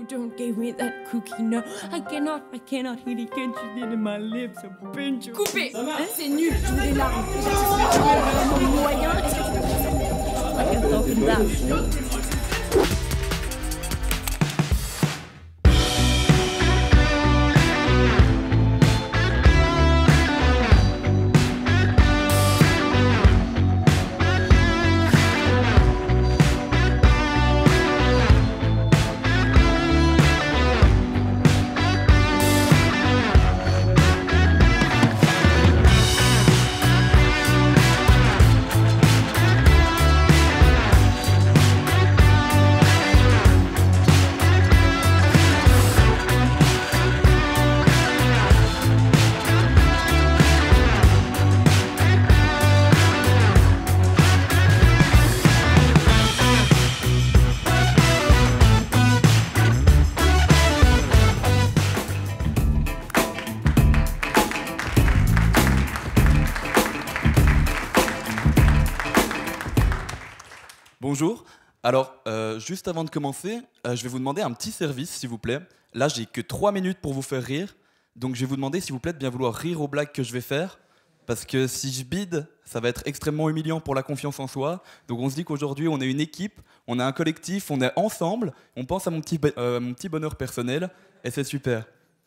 don't give me that cookie, no. I cannot eat it, can't you in my lips, so pinch. Coupé, c'est nul, je veux des larmes. C'est vraiment moyen. I can talk in that. Bonjour. Alors, juste avant de commencer, je vais vous demander un petit service, s'il vous plaît. Là, j'ai que 3 minutes pour vous faire rire. Donc, je vais vous demander, s'il vous plaît, de bien vouloir rire aux blagues que je vais faire. Parce que si je bide, ça va être extrêmement humiliant pour la confiance en soi. Donc, on se dit qu'aujourd'hui, on est une équipe, on est un collectif, on est ensemble. On pense à mon petit bonheur personnel. Et c'est super.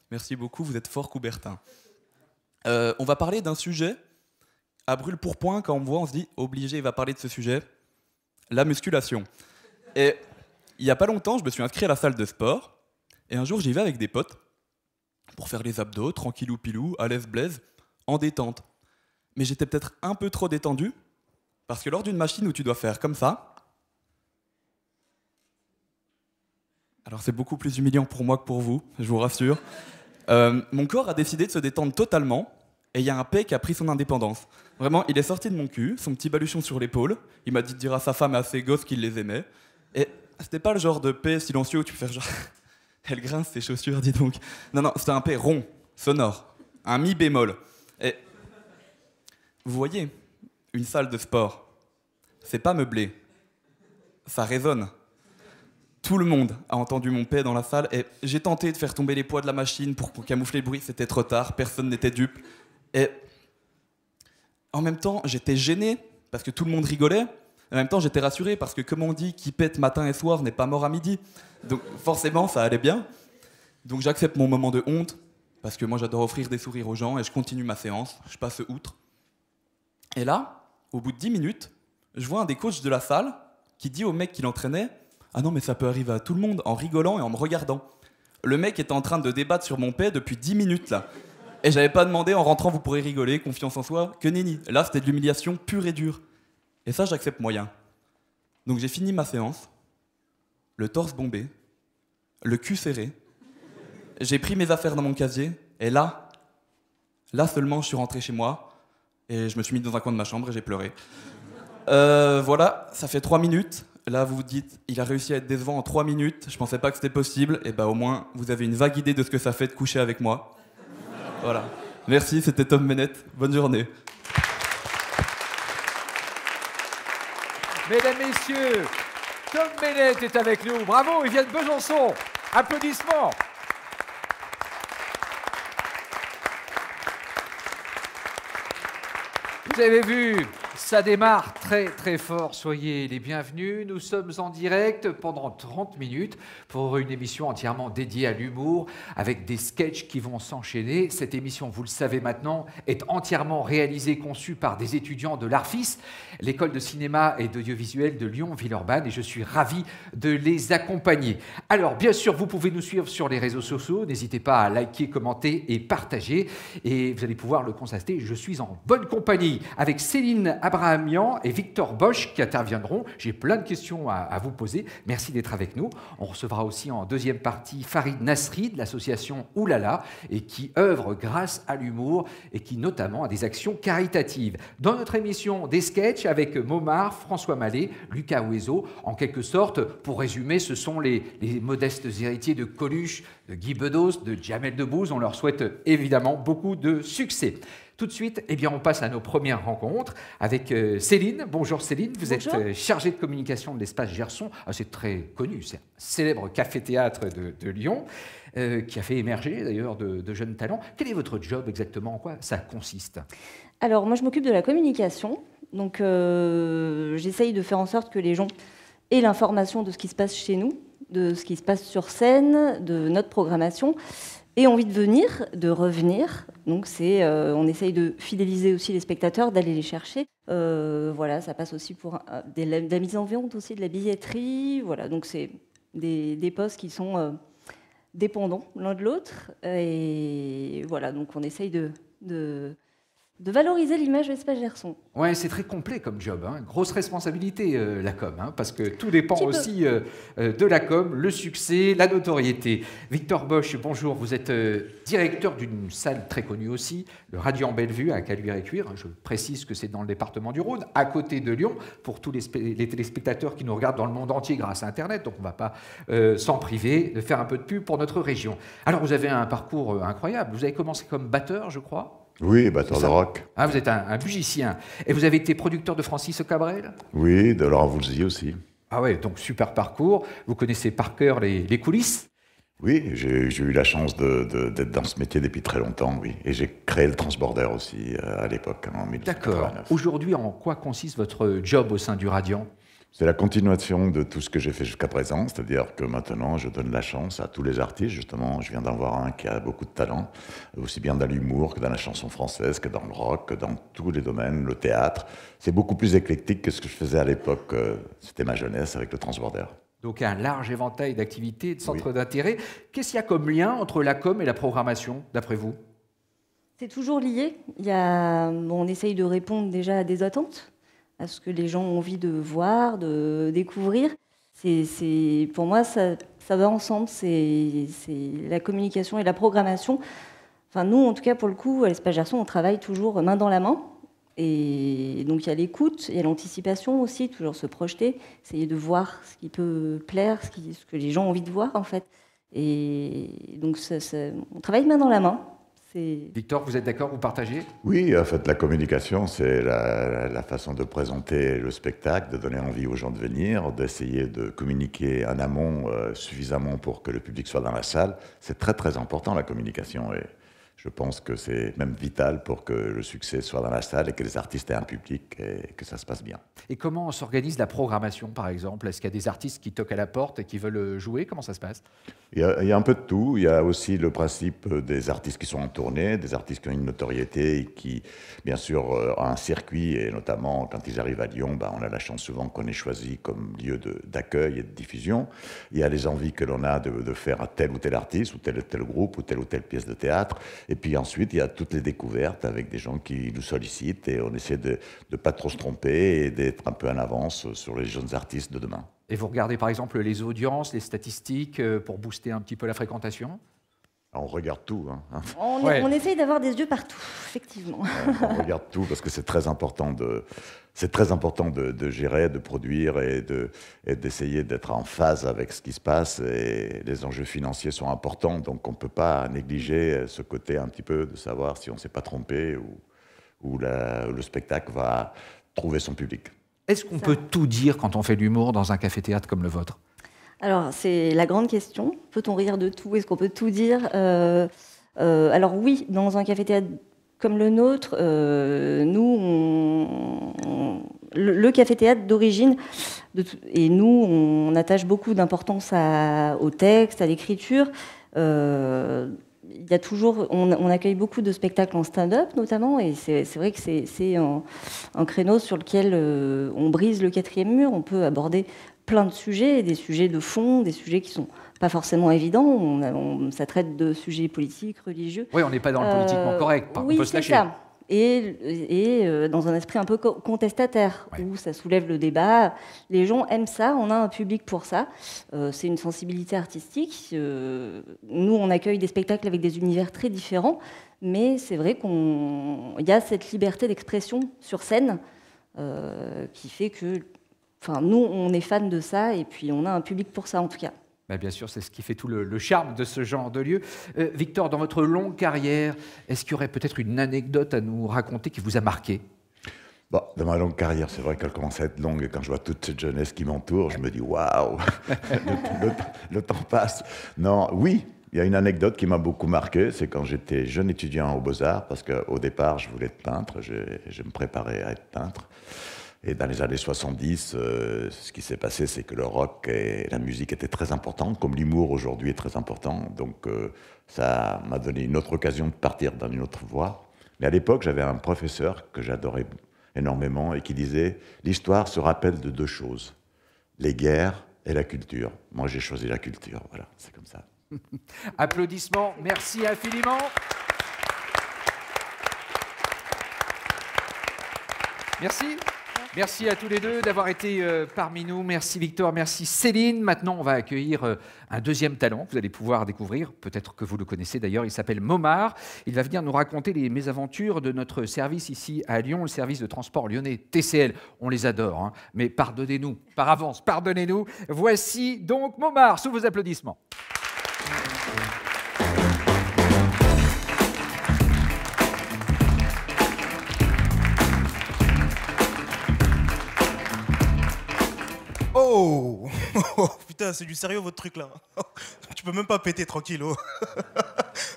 Merci beaucoup, vous êtes fort Coubertin. On va parler d'un sujet à brûle-pourpoint. Quand on me voit, on se dit, obligé, il va parler de ce sujet. La musculation. Et il n'y a pas longtemps, je me suis inscrit à la salle de sport. Et un jour, j'y vais avec des potes pour faire les abdos, tranquillou pilou, à l'aise blaise, en détente. Mais j'étais peut-être un peu trop détendu, parce que lors d'une machine où tu dois faire comme ça, alors c'est beaucoup plus humiliant pour moi que pour vous, je vous rassure, mon corps a décidé de se détendre totalement. Et il y a un P qui a pris son indépendance. Vraiment, il est sorti de mon cul, son petit baluchon sur l'épaule. Il m'a dit de dire à sa femme et à ses gosses qu'il les aimait. Et c'était pas le genre de P silencieux où tu peux faire genre... Elle grince ses chaussures, dis donc. Non, non, c'était un P rond, sonore. Un mi bémol. Et... Vous voyez, une salle de sport, c'est pas meublé. Ça résonne. Tout le monde a entendu mon P dans la salle. Et j'ai tenté de faire tomber les poids de la machine pour camoufler le bruit. C'était trop tard, personne n'était dupe. Et en même temps, j'étais gêné parce que tout le monde rigolait. En même temps, j'étais rassuré parce que, comme on dit, qui pète matin et soir n'est pas mort à midi. Donc forcément, ça allait bien. Donc j'accepte mon moment de honte parce que moi, j'adore offrir des sourires aux gens et je continue ma séance. Je passe outre. Et là, au bout de 10 minutes, je vois un des coachs de la salle qui dit au mec qui l'entraînait « Ah non, mais ça peut arriver à tout le monde » en rigolant et en me regardant. Le mec était en train de débattre sur mon P depuis 10 minutes, là. Et j'avais pas demandé en rentrant vous pourrez rigoler, confiance en soi, que nenni. Là c'était de l'humiliation pure et dure. Et ça j'accepte moyen. Donc j'ai fini ma séance, le torse bombé, le cul serré, j'ai pris mes affaires dans mon casier, et là seulement je suis rentré chez moi, et je me suis mis dans un coin de ma chambre et j'ai pleuré. Voilà, ça fait 3 minutes. Là vous vous dites, il a réussi à être décevant en 3 minutes, je pensais pas que c'était possible, et bah au moins vous avez une vague idée de ce que ça fait de coucher avec moi. Voilà. Merci, c'était Tom Bennett. Bonne journée. Mesdames, Messieurs, Tom Bennett est avec nous. Bravo, il vient de Besançon. Applaudissements. Vous avez vu, ça démarre très très fort. Soyez les bienvenus. Nous sommes en direct pendant 30 minutes pour une émission entièrement dédiée à l'humour avec des sketchs qui vont s'enchaîner. Cette émission, vous le savez maintenant, est entièrement réalisée, conçue par des étudiants de l'ARFIS, l'école de cinéma et d'audiovisuel de Lyon-Villeurbanne, et je suis ravi de les accompagner. Alors, bien sûr, vous pouvez nous suivre sur les réseaux sociaux. N'hésitez pas à liker, commenter et partager. Et vous allez pouvoir le constater, je suis en bonne compagnie avec Céline Abrahamian et Victor Bosch qui interviendront. J'ai plein de questions à vous poser. Merci d'être avec nous. On recevra aussi en deuxième partie Farid Nasri de l'association Oulala et qui œuvre grâce à l'humour et qui notamment a des actions caritatives. Dans notre émission, des sketchs avec Momar, François Mallet, Lucas Ouezo. En quelque sorte, pour résumer, ce sont les modestes héritiers de Coluche, de Guy Bedos, de Jamel Debbouze. On leur souhaite évidemment beaucoup de succès. Tout de suite, eh bien, on passe à nos premières rencontres avec Céline. Bonjour Céline, vous Bonjour. êtes chargée de communication de l'espace Gerson. Ah, c'est très connu, c'est un célèbre café-théâtre de Lyon qui a fait émerger d'ailleurs de jeunes talents. Quel est votre job exactement? En quoi ça consiste? Alors, moi, je m'occupe de la communication. Donc, j'essaye de faire en sorte que les gens aient l'information de ce qui se passe chez nous, de ce qui se passe sur scène, de notre programmation, et envie de venir, de revenir. Donc, on essaye de fidéliser aussi les spectateurs, d'aller les chercher. Voilà, ça passe aussi pour de la mise en vente, aussi de la billetterie. Voilà, donc c'est des postes qui sont dépendants l'un de l'autre. Et voilà, donc on essaye de valoriser l'image de l'espace Gerson. Ouais, c'est très complet comme job, hein. Grosse responsabilité la com, hein, parce que tout dépend aussi de la com, le succès, la notoriété. Victor Bosch, bonjour, vous êtes directeur d'une salle très connue aussi, le Radiant Bellevue à Caluire-et-Cuire. Je précise que c'est dans le département du Rhône, à côté de Lyon, pour tous les téléspectateurs qui nous regardent dans le monde entier grâce à Internet, donc on ne va pas s'en priver de faire un peu de pub pour notre région. Alors vous avez un parcours incroyable, vous avez commencé comme batteur, je crois. Oui, batteur de rock. Ah, vous êtes un musicien. Et vous avez été producteur de Francis Cabrel? Oui, de Laurent Voulzy aussi. Ah ouais, donc super parcours. Vous connaissez par cœur les coulisses? Oui, j'ai eu la chance d'être dans ce métier depuis très longtemps, oui. Et j'ai créé le Transborder aussi à l'époque, en 1989. D'accord. Aujourd'hui, en quoi consiste votre job au sein du Radiant? C'est la continuation de tout ce que j'ai fait jusqu'à présent, c'est-à-dire que maintenant, je donne la chance à tous les artistes. Justement, je viens d'en voir un qui a beaucoup de talent, aussi bien dans l'humour que dans la chanson française, que dans le rock, que dans tous les domaines, le théâtre. C'est beaucoup plus éclectique que ce que je faisais à l'époque. C'était ma jeunesse avec le Transborder. Donc un large éventail d'activités, de centres d'intérêt. Qu'est-ce qu'il y a comme lien entre la com et la programmation, d'après vous? C'est toujours lié. On essaye de répondre déjà à des attentes, à ce que les gens ont envie de voir, de découvrir. Pour moi, ça va ensemble. C'est la communication et la programmation. Enfin, nous, en tout cas, pour le coup, à l'Espace Gerson, on travaille toujours main dans la main. Et donc, il y a l'écoute, il y a l'anticipation aussi, toujours se projeter, essayer de voir ce qui peut plaire, ce que les gens ont envie de voir, en fait. Et donc, on travaille main dans la main. Victor, vous êtes d'accord, vous partagez? Oui, en fait, la communication, c'est la façon de présenter le spectacle, de donner envie aux gens de venir, d'essayer de communiquer en amont suffisamment pour que le public soit dans la salle. C'est très, très important, la communication. Et je pense que c'est même vital pour que le succès soit dans la salle et que les artistes aient un public et que ça se passe bien. Et comment s'organise la programmation, par exemple? Est-ce qu'il y a des artistes qui toquent à la porte et qui veulent jouer? Comment ça se passe? Il y a un peu de tout. Il y a aussi le principe des artistes qui sont en tournée, des artistes qui ont une notoriété et qui, bien sûr, ont un circuit. Et notamment, quand ils arrivent à Lyon, on a la chance souvent qu'on ait choisi comme lieu d'accueil et de diffusion. Il y a les envies que l'on a de faire à tel ou tel artiste, ou tel groupe, ou telle pièce de théâtre. Et puis ensuite, il y a toutes les découvertes avec des gens qui nous sollicitent. Et on essaie de ne pas trop se tromper et d'être un peu en avance sur les jeunes artistes de demain. Et vous regardez par exemple les audiences, les statistiques pour booster un petit peu la fréquentation? On regarde tout. Hein. On essaye d'avoir des yeux partout, effectivement. On regarde tout parce que c'est très important de gérer, de produire et d'essayer d'être en phase avec ce qui se passe. Et les enjeux financiers sont importants, donc on ne peut pas négliger ce côté un petit peu de savoir si on ne s'est pas trompé ou le spectacle va trouver son public. Est-ce qu'on peut tout dire quand on fait de l'humour dans un café-théâtre comme le vôtre? Alors, c'est la grande question. Peut-on rire de tout? Est-ce qu'on peut tout dire? Alors oui, dans un café-théâtre comme le nôtre, le café-théâtre d'origine, et nous, on attache beaucoup d'importance au texte, à l'écriture. Il y a toujours, on accueille beaucoup de spectacles en stand-up notamment, et c'est vrai que c'est un créneau sur lequel on brise le quatrième mur. On peut aborder plein de sujets, des sujets de fond, des sujets qui sont pas forcément évidents. Ça traite de sujets politiques, religieux. Oui, on n'est pas dans le politiquement correct, on peut se lâcher. Ça. Et dans un esprit un peu contestataire, où ça soulève le débat. Les gens aiment ça, on a un public pour ça. C'est une sensibilité artistique. Nous, on accueille des spectacles avec des univers très différents, mais c'est vrai qu'il y a cette liberté d'expression sur scène qui fait que... Enfin, nous, on est fans de ça, et puis on a un public pour ça, en tout cas. Ben bien sûr, c'est ce qui fait tout le charme de ce genre de lieu. Victor, dans votre longue carrière, est-ce qu'il y aurait peut-être une anecdote à nous raconter qui vous a marqué? Bon, dans ma longue carrière, c'est vrai qu'elle commence à être longue et quand je vois toute cette jeunesse qui m'entoure, je me dis waouh, le temps passe. Non, oui, il y a une anecdote qui m'a beaucoup marqué, c'est quand j'étais jeune étudiant aux Beaux-Arts, parce qu'au départ, je voulais être peintre, je me préparais à être peintre. Et dans les années 70, ce qui s'est passé, c'est que le rock et la musique étaient très importants, comme l'humour aujourd'hui est très important. Donc ça m'a donné une autre occasion de partir dans une autre voie. Mais à l'époque, j'avais un professeur que j'adorais énormément et qui disait « L'histoire se rappelle de deux choses, les guerres et la culture. » Moi, j'ai choisi la culture, voilà, c'est comme ça. Applaudissements, merci infiniment. Merci. Merci à tous les deux d'avoir été parmi nous. Merci Victor, merci Céline. Maintenant, on va accueillir un deuxième talent que vous allez pouvoir découvrir. Peut-être que vous le connaissez d'ailleurs, il s'appelle Momar. Il va venir nous raconter les mésaventures de notre service ici à Lyon, le service de transport lyonnais TCL. On les adore, hein, mais pardonnez-nous, par avance, pardonnez-nous. Voici donc Momar, sous vos applaudissements. Oh, putain, c'est du sérieux votre truc là. Tu peux même pas péter tranquille. Oh.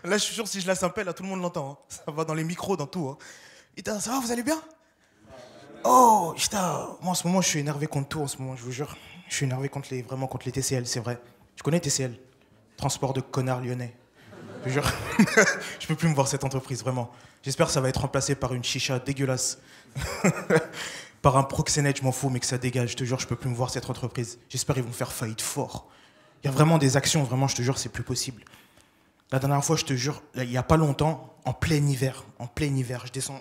Là, je suis sûr, si je laisse un pelle, là, tout le monde l'entend. Hein. Ça va dans les micros, dans tout. Hein. Putain, ça va, vous allez bien? Oh, putain, moi en ce moment, je suis énervé contre tout en ce moment, je vous jure. Je suis énervé vraiment contre les TCL, c'est vrai. Tu connais TCL? Transport de connards lyonnais. Je vous jure. Je peux plus me voir cette entreprise, vraiment. J'espère que ça va être remplacé par une chicha dégueulasse. Par un proxénète, je m'en fous, mais que ça dégage. Je te jure, je peux plus me voir cette entreprise. J'espère qu'ils vont faire faillite fort. Il y a vraiment des actions, vraiment, je te jure, c'est plus possible. La dernière fois, je te jure, il n'y a pas longtemps, en plein hiver, je descends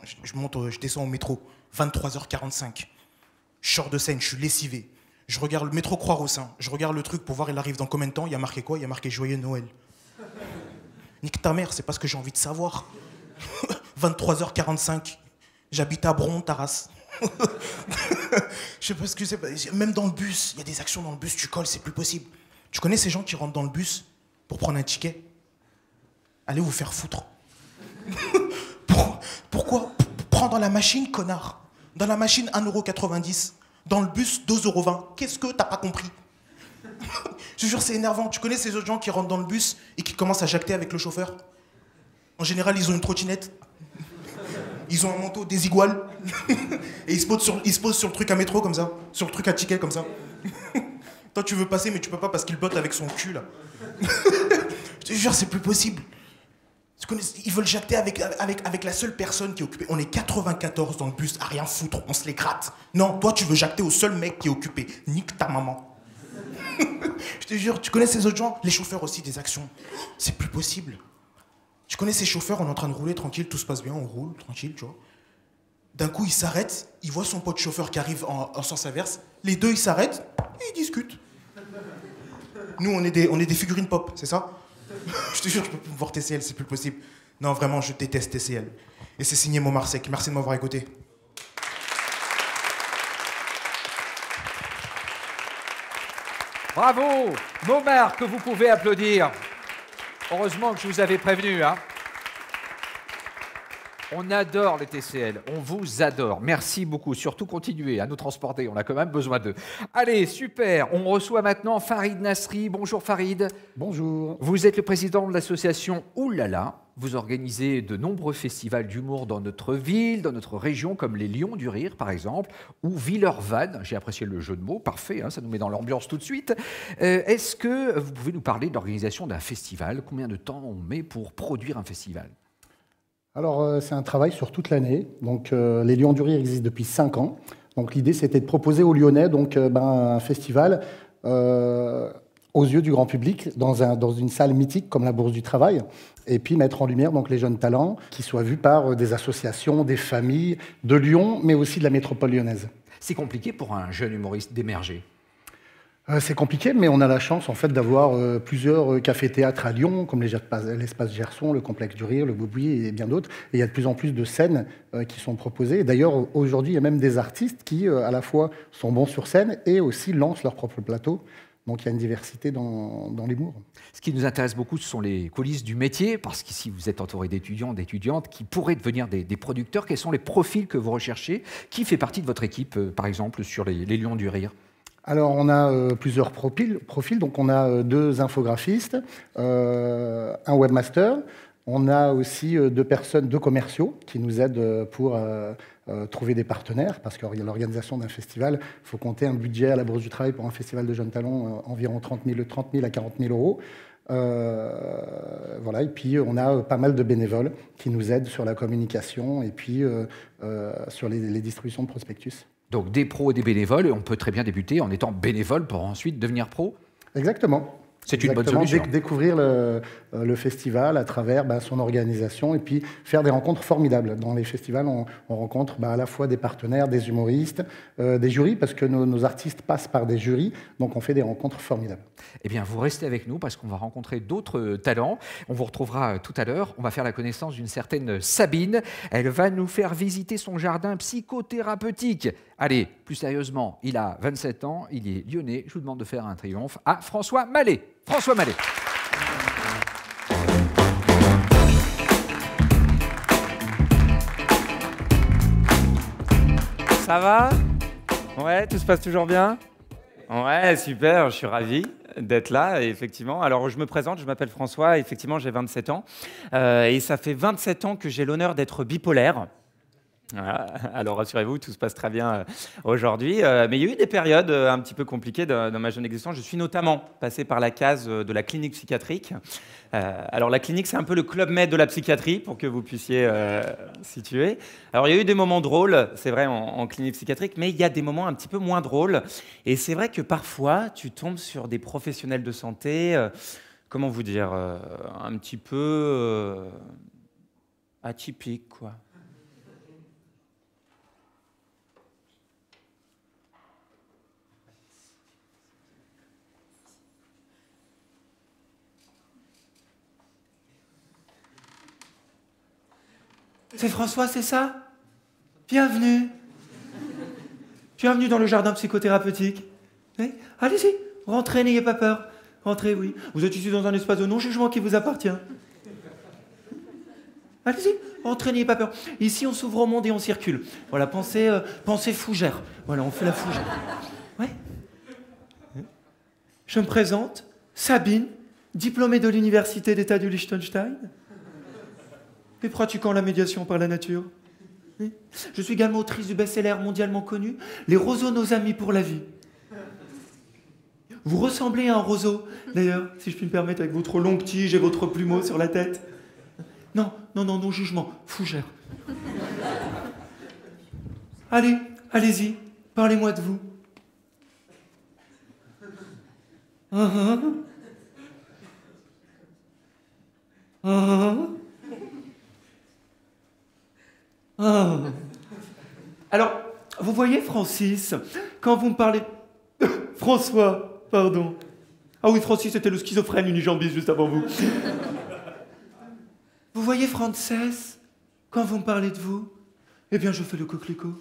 au métro, 23h45. Je sors de scène, je suis lessivé. Je regarde le métro Croix-Roussins, je regarde le truc pour voir il arrive dans combien de temps. Il y a marqué quoi? Il y a marqué Joyeux Noël. Nique ta mère, c'est pas ce que j'ai envie de savoir. 23h45, j'habite à Bron, Taras. Je sais pas ce que c'est. Même dans le bus, il y a des actions dans le bus, tu colles, c'est plus possible. Tu connais ces gens qui rentrent dans le bus pour prendre un ticket? Allez vous faire foutre. Pourquoi? Prends dans la machine, connard. Dans la machine, 1,90 €. Dans le bus, 2,20 €. Qu'est-ce que t'as pas compris? Je te jure, c'est énervant. Tu connais ces autres gens qui rentrent dans le bus et qui commencent à jacter avec le chauffeur? En général, ils ont une trottinette. Ils ont un manteau désigual. Et ils se posent sur le truc à métro comme ça. Sur le truc à ticket comme ça. Toi, tu veux passer, mais tu peux pas parce qu'il botte avec son cul, là. Je te jure, c'est plus possible. Ils veulent jacter avec la seule personne qui est occupée. On est 94 dans le bus, à rien foutre, on se les gratte. Non, toi, tu veux jacter au seul mec qui est occupé. Nique ta maman. Je te jure, tu connais ces autres gens? Les chauffeurs aussi, des actions. C'est plus possible. Tu connais ces chauffeurs, on est en train de rouler tranquille, tout se passe bien, on roule tranquille, tu vois. D'un coup, il s'arrête, il voit son pote chauffeur qui arrive en sens inverse. Les deux, ils s'arrêtent et ils discutent. Nous, on est des figurines pop, c'est ça? Je te jure, je peux plus voir TCL, c'est plus possible. Non, vraiment, je déteste TCL. Et c'est signé Momar Sec. Merci de m'avoir écouté. Bravo, Momar, que vous pouvez applaudir. Heureusement que je vous avais prévenu, hein. On adore les TCL, on vous adore. Merci beaucoup. Surtout continuez à nous transporter, on a quand même besoin d'eux. Allez, super. On reçoit maintenant Farid Nasri. Bonjour Farid. Bonjour. Vous êtes le président de l'association Oulala. Vous organisez de nombreux festivals d'humour dans notre ville, dans notre région, comme les Lions du Rire par exemple, ou Villeurvanne. J'ai apprécié le jeu de mots, parfait, hein, ça nous met dans l'ambiance tout de suite. Est-ce que vous pouvez nous parler de l'organisation d'un festival? Combien de temps on met pour produire un festival? Alors, c'est un travail sur toute l'année. Donc, les Lions du Rire existent depuis 5 ans. Donc, l'idée, c'était de proposer aux Lyonnais un festival aux yeux du grand public, dans une salle mythique comme la Bourse du Travail, et puis mettre en lumière les jeunes talents qui soient vus par des associations, des familles de Lyon, mais aussi de la métropole lyonnaise. C'est compliqué pour un jeune humoriste d'émerger? C'est compliqué, mais on a la chance en fait d'avoir plusieurs cafés-théâtres à Lyon, comme l'espace Gerson, le Complexe du Rire, le Boubouis et bien d'autres. Et il y a de plus en plus de scènes qui sont proposées. D'ailleurs, aujourd'hui, il y a même des artistes qui, à la fois, sont bons sur scène et aussi lancent leur propre plateau. Donc il y a une diversité dans l'humour. Ce qui nous intéresse beaucoup, ce sont les coulisses du métier, parce qu'ici, vous êtes entouré d'étudiants, d'étudiantes qui pourraient devenir des producteurs. Quels sont les profils que vous recherchez? Qui fait partie de votre équipe, par exemple, sur les Lions du Rire? Alors, on a plusieurs profils. Donc, on a 2 infographistes, un webmaster. On a aussi 2 commerciaux qui nous aident pour trouver des partenaires, parce que l'organisation d'un festival, il faut compter un budget à la Bourse du Travail pour un festival de jeunes talents environ 30 000 à 40 000 euros. Voilà. Et puis, on a pas mal de bénévoles qui nous aident sur la communication et puis sur les distributions de prospectus. Donc des pros et des bénévoles, et on peut très bien débuter en étant bénévole pour ensuite devenir pro. Exactement. C'est une bonne solution. Découvrir le festival à travers son organisation et puis faire des rencontres formidables. Dans les festivals, on rencontre à la fois des partenaires, des humoristes, des jurys, parce que nos artistes passent par des jurys, donc on fait des rencontres formidables. Eh bien, vous restez avec nous parce qu'on va rencontrer d'autres talents. On vous retrouvera tout à l'heure. On va faire la connaissance d'une certaine Sabine. Elle va nous faire visiter son jardin psychothérapeutique. Allez, plus sérieusement, il a 27 ans, il est lyonnais. Je vous demande de faire un triomphe à François Mallet. François Mallet. Ça va? Ouais, tout se passe toujours bien? Ouais, super, je suis ravi d'être là, effectivement. Alors, je me présente, je m'appelle François, effectivement, j'ai 27 ans. Et ça fait 27 ans que j'ai l'honneur d'être bipolaire. Voilà. Alors rassurez-vous, tout se passe très bien aujourd'hui. Mais il y a eu des périodes un petit peu compliquées dans ma jeune existence. Je suis notamment passé par la case de la clinique psychiatrique. Alors la clinique, c'est un peu le club med de la psychiatrie, pour que vous puissiez situer. Alors il y a eu des moments drôles, c'est vrai, en clinique psychiatrique, mais il y a des moments un petit peu moins drôles. Et c'est vrai que parfois, tu tombes sur des professionnels de santé, comment vous dire, un petit peu atypiques, quoi. C'est François, c'est ça? Bienvenue. Bienvenue dans le jardin psychothérapeutique. Oui, allez-y, rentrez, n'ayez pas peur. Rentrez, oui. Vous êtes ici dans un espace de non-jugement qui vous appartient. Allez-y, rentrez, n'ayez pas peur. Ici, on s'ouvre au monde et on circule. Voilà, pensez fougère. Voilà, on fait la fougère. Ouais. Je me présente, Sabine, diplômée de l'université d'État du Liechtenstein. Et pratiquant la médiation par la nature. Je suis également autrice du best-seller mondialement connu, Les roseaux, nos amis pour la vie. Vous ressemblez à un roseau, d'ailleurs, si je puis me permettre, avec votre longue tige et votre plumeau sur la tête. Non, jugement, fougère. Allez, allez-y, parlez-moi de vous. Alors, vous voyez, Francis, quand vous me parlez... François, pardon. Ah oui, Francis était le schizophrène unijambiste juste avant vous. Vous voyez, Frances, quand vous me parlez de vous, eh bien, je fais le coquelicot.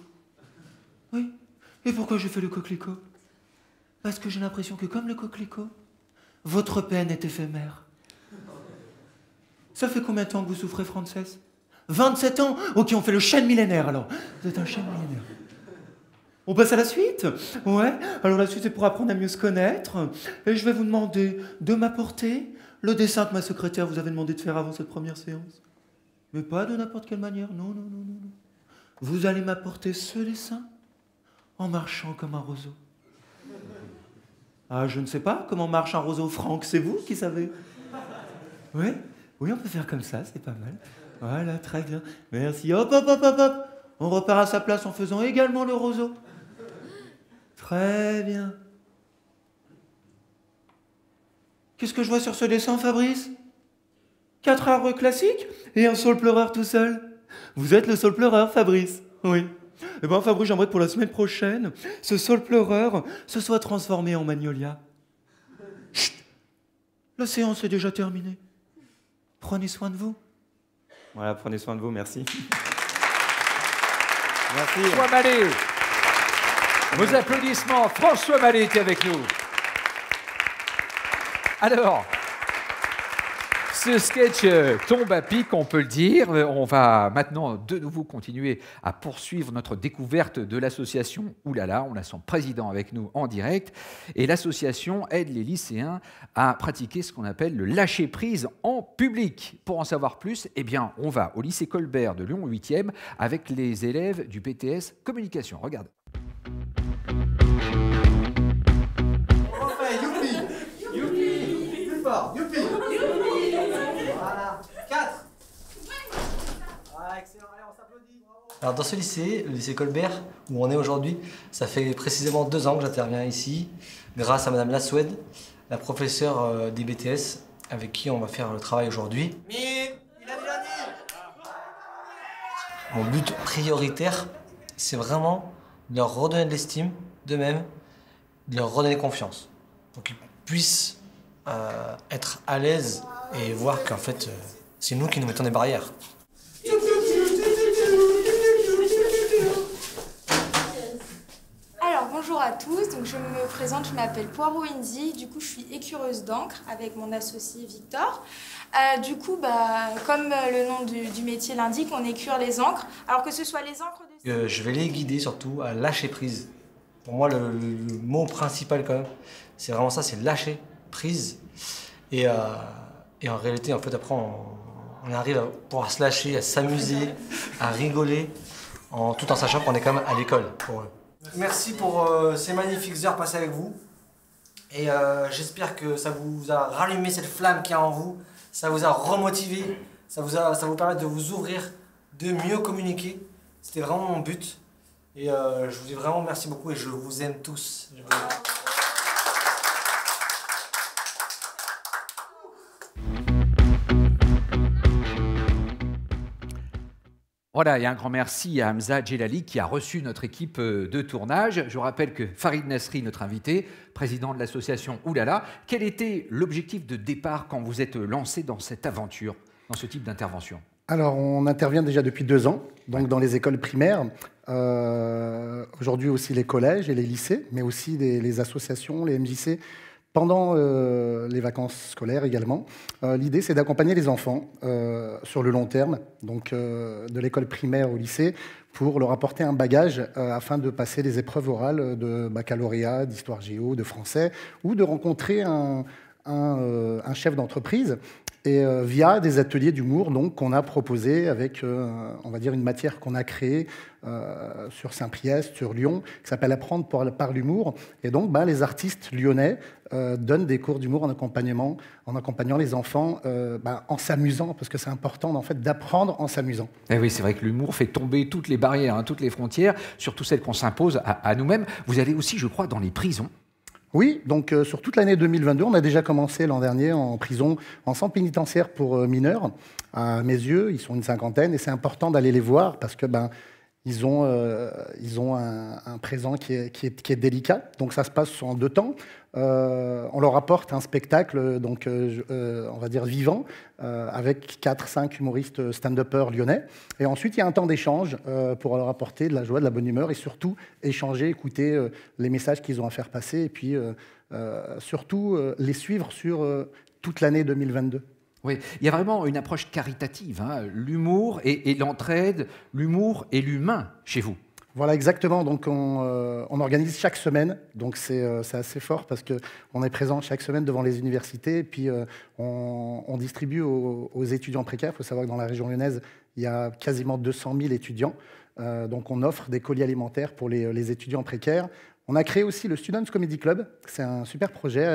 Oui. Et pourquoi je fais le coquelicot? Parce que j'ai l'impression que, comme le coquelicot, votre peine est éphémère. Ça fait combien de temps que vous souffrez, Frances? 27 ans? Ok, on fait le chêne millénaire, alors. Vous êtes un chêne millénaire. On passe à la suite? Ouais. Alors la suite, c'est pour apprendre à mieux se connaître. Et je vais vous demander de m'apporter le dessin que ma secrétaire vous avait demandé de faire avant cette première séance. Mais pas de n'importe quelle manière. Non. Vous allez m'apporter ce dessin en marchant comme un roseau. Ah, je ne sais pas comment marche un roseau, Franck. C'est vous qui savez? Oui, on peut faire comme ça, c'est pas mal. Voilà, très bien. Merci. Hop. On repart à sa place en faisant également le roseau. Très bien. Qu'est-ce que je vois sur ce dessin, Fabrice? 4 arbres classiques et un saule pleureur tout seul. Vous êtes le saule pleureur, Fabrice? Oui. Eh bien, Fabrice, j'aimerais que pour la semaine prochaine, ce saule pleureur se soit transformé en magnolia. Chut! La séance est déjà terminée. Prenez soin de vous. Voilà, prenez soin de vous, merci. Merci. François Mallet. Vos applaudissements. François Mallet était avec nous. Alors, ce sketch tombe à pic, on peut le dire. On va maintenant de nouveau continuer à poursuivre notre découverte de l'association Oulala. On a son président avec nous en direct. Et l'association aide les lycéens à pratiquer ce qu'on appelle le lâcher-prise en public. Pour en savoir plus, eh bien, on va au lycée Colbert de Lyon 8e avec les élèves du BTS Communication. Regarde. Youpi, plus fort, youpi. Voilà, 4. Ah, excellent, allez, on s'applaudit, bravo. Alors dans ce lycée, le lycée Colbert, où on est aujourd'hui, ça fait précisément 2 ans que j'interviens ici, grâce à Madame Lassoued, la professeure des BTS, avec qui on va faire le travail aujourd'hui. Mime, il a déjà dit. Mon but prioritaire, c'est vraiment de leur redonner de l'estime d'eux-mêmes, de leur redonner confiance, pour qu'ils puissent être à l'aise et voir qu'en fait, c'est nous qui nous mettons des barrières. Alors bonjour à tous, donc je me présente, je m'appelle Poirot Indy, du coup je suis écureuse d'encre avec mon associé Victor. Du coup, comme le nom du métier l'indique, on écure les encres, alors que ce soit les encres de... Je vais les guider surtout à lâcher prise. Pour moi, le mot principal quand même, c'est vraiment ça, c'est lâcher prise. Et en réalité, en fait, après, on arrive à pouvoir se lâcher, à s'amuser, à rigoler, tout en sachant qu'on est quand même à l'école pour eux. Merci pour ces magnifiques heures passées avec vous. Et j'espère que ça vous a rallumé cette flamme qu'il y a en vous. Ça vous a remotivé. Ça vous permet de vous ouvrir, de mieux communiquer. C'était vraiment mon but. Et je vous dis vraiment merci beaucoup et je vous aime tous. Voilà, et un grand merci à Hamza Djelali qui a reçu notre équipe de tournage. Je rappelle que Farid Nasri, notre invité, président de l'association Oulala, quel était l'objectif de départ quand vous êtes lancé dans cette aventure, dans ce type d'intervention? Alors, on intervient déjà depuis 2 ans, donc dans les écoles primaires, aujourd'hui aussi les collèges et les lycées, mais aussi les associations, les MJC, pendant les vacances scolaires également. L'idée, c'est d'accompagner les enfants sur le long terme, donc de l'école primaire au lycée, pour leur apporter un bagage afin de passer les épreuves orales de baccalauréat, d'histoire géo, de français, ou de rencontrer un chef d'entreprise. Et via des ateliers d'humour donc qu'on a proposés avec, on va dire, une matière qu'on a créée sur Saint-Priest, sur Lyon, qui s'appelle Apprendre par l'humour. Et donc, les artistes lyonnais donnent des cours d'humour en accompagnant les enfants, en s'amusant, parce que c'est important en fait d'apprendre en s'amusant. Eh oui, c'est vrai que l'humour fait tomber toutes les barrières, toutes les frontières, surtout celles qu'on s'impose à nous-mêmes. Vous allez aussi, je crois, dans les prisons. Oui, donc sur toute l'année 2022, on a déjà commencé l'an dernier en prison, en centre pénitentiaire pour mineurs. À mes yeux, ils sont une 50aine et c'est important d'aller les voir parce que ils ont un présent qui est délicat. Donc ça se passe en 2 temps. On leur apporte un spectacle, donc on va dire vivant, avec 4-5 humoristes stand-uppers lyonnais. Et ensuite, il y a un temps d'échange pour leur apporter de la joie, de la bonne humeur et surtout échanger, écouter les messages qu'ils ont à faire passer et puis surtout les suivre sur toute l'année 2022. Oui, il y a vraiment une approche caritative, l'humour et l'entraide, l'humour et l'humain chez vous. Voilà, exactement. Donc, on organise chaque semaine. Donc, c'est assez fort parce qu'on est présent chaque semaine devant les universités. Et puis, on distribue aux étudiants précaires. Il faut savoir que dans la région lyonnaise, il y a quasiment 200 000 étudiants. Donc, on offre des colis alimentaires pour les étudiants précaires. On a créé aussi le Students Comedy Club. C'est un super projet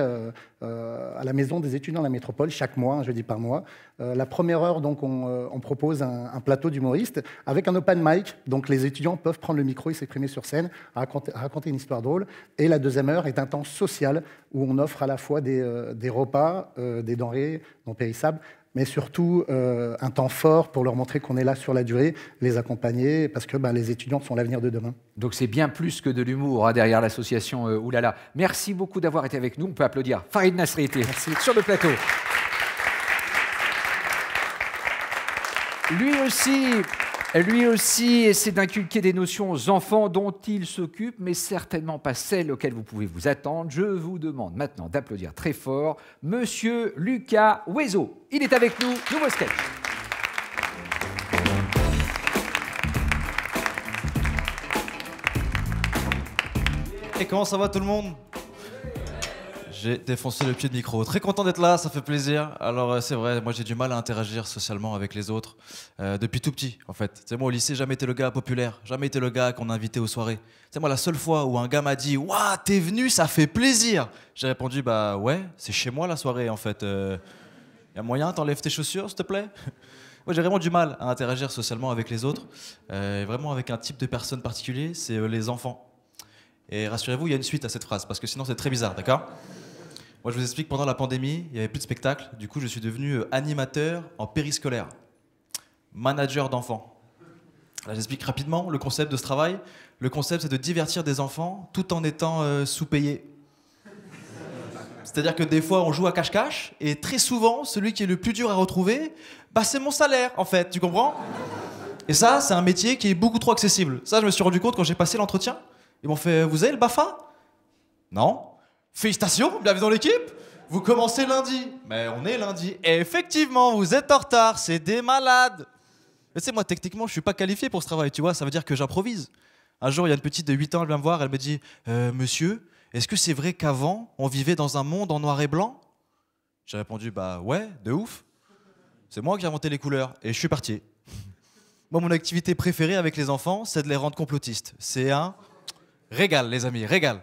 à la maison des étudiants de la métropole, chaque mois, un jeudi par mois. La première heure, donc, on propose un plateau d'humoristes avec un open mic. Donc, les étudiants peuvent prendre le micro et s'exprimer sur scène, raconter une histoire drôle. Et la deuxième heure est un temps social où on offre à la fois des repas, des denrées non périssables, mais surtout un temps fort pour leur montrer qu'on est là sur la durée, les accompagner, parce que les étudiants sont l'avenir de demain. Donc c'est bien plus que de l'humour derrière l'association Oulala. Merci beaucoup d'avoir été avec nous. On peut applaudir Farid Nasri sur le plateau. Lui aussi Lui aussi essaie d'inculquer des notions aux enfants dont il s'occupe, mais certainement pas celles auxquelles vous pouvez vous attendre. Je vous demande maintenant d'applaudir très fort Monsieur Lucas Wezo. Il est avec nous, nouveau sketch. Et comment ça va tout le monde? J'ai défoncé le pied de micro. Très content d'être là, ça fait plaisir. Alors c'est vrai, moi j'ai du mal à interagir socialement avec les autres depuis tout petit en fait. C'est moi au lycée, jamais été le gars populaire, jamais été le gars qu'on a invité aux soirées. C'est moi la seule fois où un gars m'a dit "Waouh, t'es venu, ça fait plaisir." J'ai répondu "Bah ouais, c'est chez moi la soirée en fait. Y a moyen, t'enlèves tes chaussures s'il te plaît." Moi j'ai vraiment du mal à interagir socialement avec les autres, vraiment avec un type de personne particulier, c'est les enfants. Et rassurez-vous, il y a une suite à cette phrase, parce que sinon c'est très bizarre, d'accord? Moi je vous explique, pendant la pandémie, il n'y avait plus de spectacle, du coup je suis devenu animateur en périscolaire, manager d'enfants. Là j'explique rapidement le concept de ce travail. Le concept c'est de divertir des enfants tout en étant sous-payé. C'est-à-dire que des fois on joue à cache-cache, et très souvent celui qui est le plus dur à retrouver, bah, c'est mon salaire en fait, tu comprends? Et ça c'est un métier qui est beaucoup trop accessible. Ça je me suis rendu compte quand j'ai passé l'entretien. Ils m'ont fait « Vous avez le BAFA ?» Non. Félicitations, bienvenue dans l'équipe. Vous commencez lundi. Mais on est lundi. Et effectivement, vous êtes en retard, c'est des malades. Mais tu sais, moi, techniquement, je suis pas qualifié pour ce travail, tu vois, ça veut dire que j'improvise. Un jour, il y a une petite de 8 ans, elle vient me voir, elle me dit « Monsieur, est-ce que c'est vrai qu'avant, on vivait dans un monde en noir et blanc ?» J'ai répondu « Bah ouais, de ouf. C'est moi qui ai inventé les couleurs. » Et je suis parti. Moi, mon activité préférée avec les enfants, c'est de les rendre complotistes. C'est un régal, les amis, régal.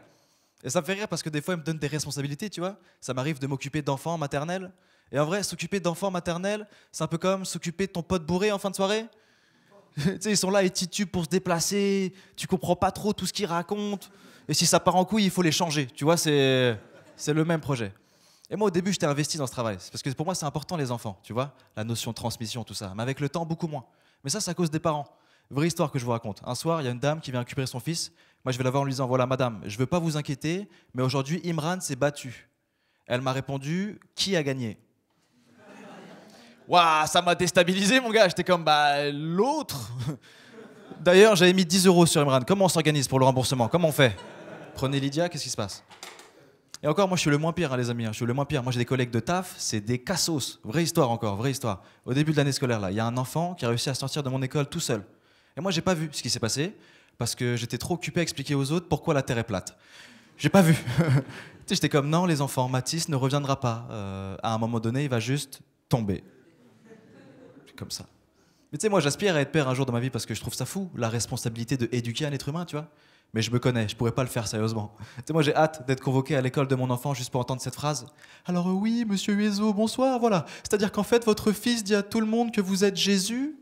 Et ça me fait rire parce que des fois, ils me donnent des responsabilités, tu vois. Ça m'arrive de m'occuper d'enfants maternels. Et en vrai, s'occuper d'enfants maternels, c'est un peu comme s'occuper de ton pote bourré en fin de soirée. Tu sais, ils sont là, ils titubent pour se déplacer. Tu comprends pas trop tout ce qu'ils racontent. Et si ça part en couille, il faut les changer. Tu vois, c'est le même projet. Et moi, au début, j'étais investi dans ce travail. Parce que pour moi, c'est important, les enfants, tu vois. La notion de transmission, tout ça. Mais avec le temps, beaucoup moins. Mais ça, c'est à cause des parents. Vraie histoire que je vous raconte. Un soir, il y a une dame qui vient récupérer son fils. Moi, je vais la voir en lui disant « Voilà, madame, je ne veux pas vous inquiéter, mais aujourd'hui, Imran s'est battu. » Elle m'a répondu « Qui a gagné ?» Waouh, ça m'a déstabilisé, mon gars. J'étais comme « Bah, l'autre. » D'ailleurs, j'avais mis 10 € sur Imran. Comment on s'organise pour le remboursement? Comment on fait? Prenez Lydia, qu'est-ce qui se passe? Et encore, moi, je suis le moins pire, hein, les amis. Je suis le moins pire. Moi, j'ai des collègues de taf, c'est des cassos. Vraie histoire encore, vraie histoire. Au début de l'année scolaire, là, il y a un enfant qui a réussi à sortir de mon école tout seul. Et moi, j'ai pas vu ce qui s'est passé. Parce que j'étais trop occupé à expliquer aux autres pourquoi la Terre est plate. J'ai pas vu. Tu sais, j'étais comme, non, les enfants, Mathis ne reviendra pas. À un moment donné, il va juste tomber. Comme ça. Mais tu sais, moi, j'aspire à être père un jour dans ma vie parce que je trouve ça fou, la responsabilité d'éduquer un être humain, tu vois. Mais je me connais, je pourrais pas le faire sérieusement. Tu sais, moi, j'ai hâte d'être convoqué à l'école de mon enfant juste pour entendre cette phrase. Alors oui, monsieur Huezo, bonsoir, voilà. C'est-à-dire qu'en fait, votre fils dit à tout le monde que vous êtes Jésus.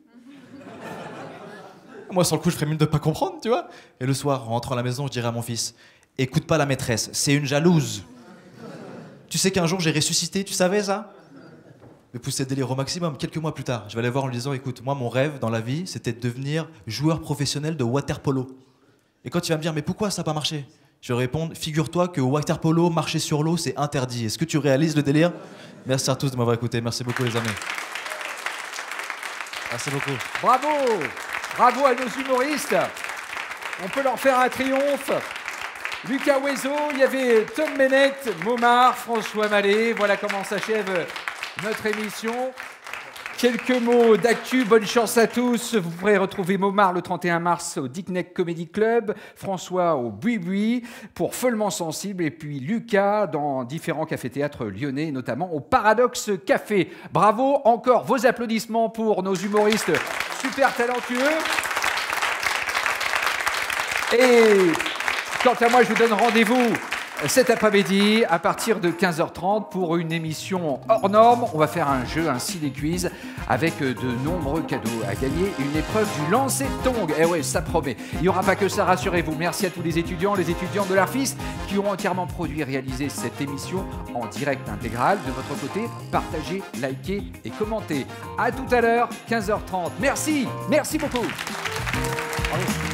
Moi, sur le coup, je ferais mine de pas comprendre, tu vois. Et le soir, en rentrant à la maison, je dirais à mon fils « Écoute pas la maîtresse, c'est une jalouse. » Tu sais qu'un jour, j'ai ressuscité, tu savais ça? Mais poussé le délire au maximum. Quelques mois plus tard, je vais aller voir en lui disant « Écoute, moi, mon rêve dans la vie, c'était de devenir joueur professionnel de water-polo. » Et quand il va me dire « Mais pourquoi ça n'a pas marché ?» Je vais répondre « Figure-toi que water-polo, marcher sur l'eau, c'est interdit. Est-ce que tu réalises le délire ?» Merci à tous de m'avoir écouté. Merci beaucoup, les amis. Merci beaucoup. Bravo! Bravo à nos humoristes. On peut leur faire un triomphe. Lucas Wezo, il y avait Tom Bennett, Momar, François Mallet. Voilà comment s'achève notre émission. Quelques mots d'actu, bonne chance à tous. Vous pourrez retrouver Momar le 31 mars au Dick Neck Comedy Club, François au Boui-Boui pour Follement Sensible et puis Lucas dans différents cafés-théâtres lyonnais, notamment au Paradoxe Café. Bravo, encore vos applaudissements pour nos humoristes super talentueux. Et quant à moi, je vous donne rendez-vous cet après-midi à partir de 15h30 pour une émission hors norme. On va faire un jeu, un ciné-quiz avec de nombreux cadeaux à gagner. Une épreuve du lancer de tongs. Eh ouais, ça promet. Il n'y aura pas que ça, rassurez-vous. Merci à tous les étudiants de l'ARFIS qui ont entièrement produit et réalisé cette émission en direct intégral. De votre côté, partagez, likez et commentez. À tout à l'heure, 15h30. Merci beaucoup. Bravo.